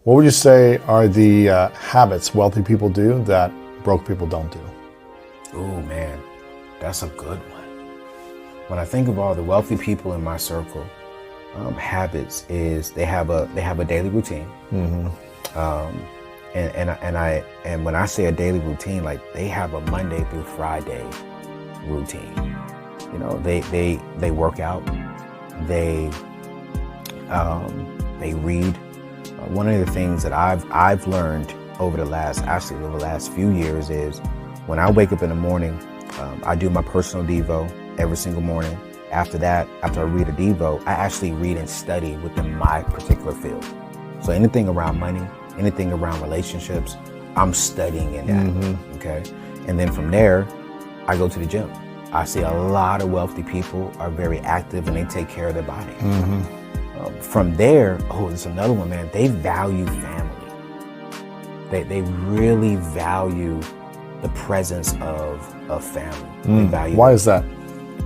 What would you say are the habits wealthy people do that broke people don't do? Oh man, that's a good one. When I think of all the wealthy people in my circle, habits is they have a daily routine. And when I say a daily routine, like they have a Monday through Friday routine. You know, they work out, they read. One of the things that I've learned over the last few years is when I wake up in the morning, I do my personal Devo every single morning. After that, after I read a Devo, I actually read and study within my particular field. So anything around money, anything around relationships, I'm studying in that, okay? And then from there, I go to the gym. I see a lot of wealthy people are very active and they take care of their body. From there, there's another one, man. They value family. They really value the presence of family. They value Why is that?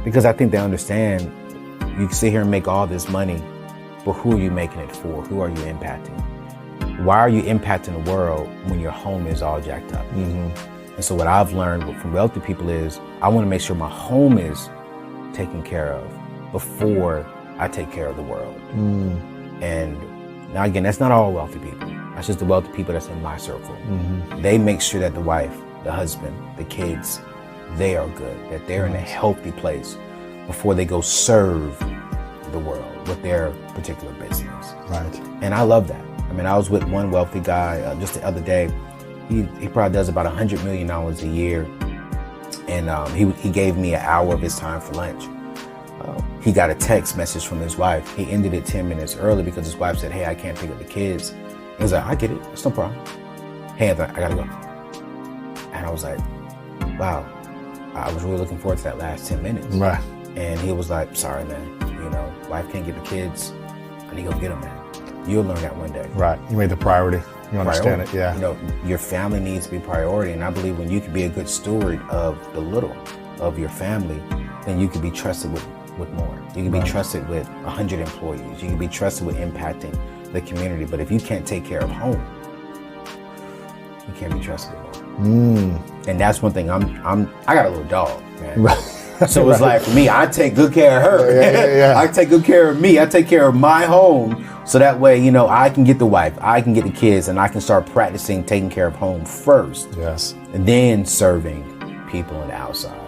Because I think they understand you can sit here and make all this money, but who are you making it for? Who are you impacting? Why are you impacting the world when your home is all jacked up? And so what I've learned from wealthy people is I want to make sure my home is taken care of before I take care of the world. And now again, that's not all wealthy people. That's just the wealthy people that's in my circle. They make sure that the wife, the husband, the kids, they are good, that they're in a healthy place before they go serve the world with their particular business. Right. And I love that. I mean, I was with one wealthy guy just the other day. He probably does about $100 million a year. And he gave me an hour of his time for lunch. He got a text message from his wife. He ended it 10 minutes early because his wife said, hey, I can't pick up the kids. He was like, I get it, it's no problem. Hey, Anthony, I gotta go. And I was like, wow, I was really looking forward to that last 10 minutes. Right. And he was like, sorry, man, you know, wife can't get the kids. I need to go get them, man. You'll learn that one day. Right, you made the priority. You understand it, yeah. You know, your family needs to be priority. And I believe when you can be a good steward of the little of your family, then you can be trusted with more. You can be trusted with 100 employees. You can be trusted with impacting the community. But if you can't take care of home, you can't be trusted with more. And that's one thing. I got a little dog, man. So it's like for me, I take good care of her. I take good care of me. I take care of my home. So that way, you know, I can get the wife, I can get the kids, and I can start practicing taking care of home first. Yes. And then serving people on the outside.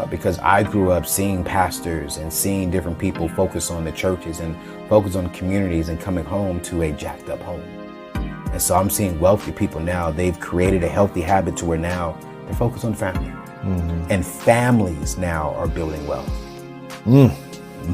Because I grew up seeing pastors and seeing different people focus on the churches and focus on communities and coming home to a jacked up home. And so I'm seeing wealthy people now, they've created a healthy habit to where now they're focused on family. And families now are building wealth.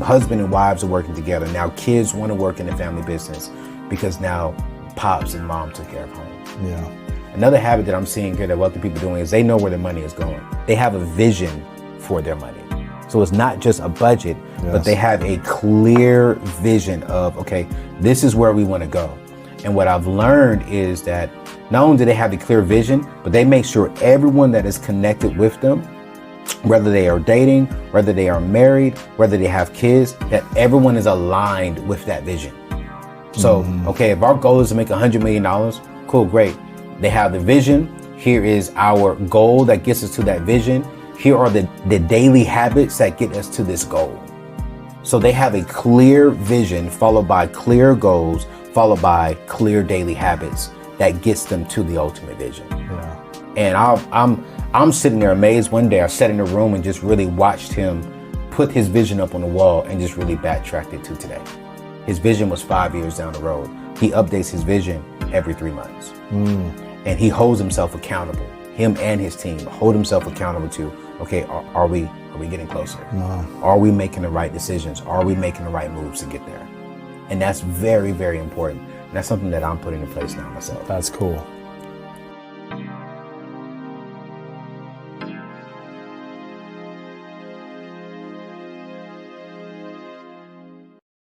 Husband and wives are working together. Now kids want to work in the family business because now pops and mom took care of home. Yeah. Another habit that I'm seeing here that wealthy people doing is they know where their money is going. They have a vision for their money. So it's not just a budget, but they have a clear vision of, okay, this is where we want to go. And what I've learned is that not only do they have the clear vision, but they make sure everyone that is connected with them, whether they are dating, whether they are married, whether they have kids, that everyone is aligned with that vision. So, okay, if our goal is to make $100 million, cool, great. They have the vision. Here is our goal that gets us to that vision. Here are the daily habits that get us to this goal. So they have a clear vision followed by clear goals, followed by clear daily habits that gets them to the ultimate vision. Yeah. And I'm sitting there amazed. One day I sat in a room and just really watched him put his vision up on the wall and just really backtracked it to today. His vision was 5 years down the road. He updates his vision every 3 months. And he holds himself accountable. Him and his team hold himself accountable to, okay, are we getting closer? Are we making the right decisions? Are we making the right moves to get there? And that's very, very important. And that's something that I'm putting in place now myself. That's cool.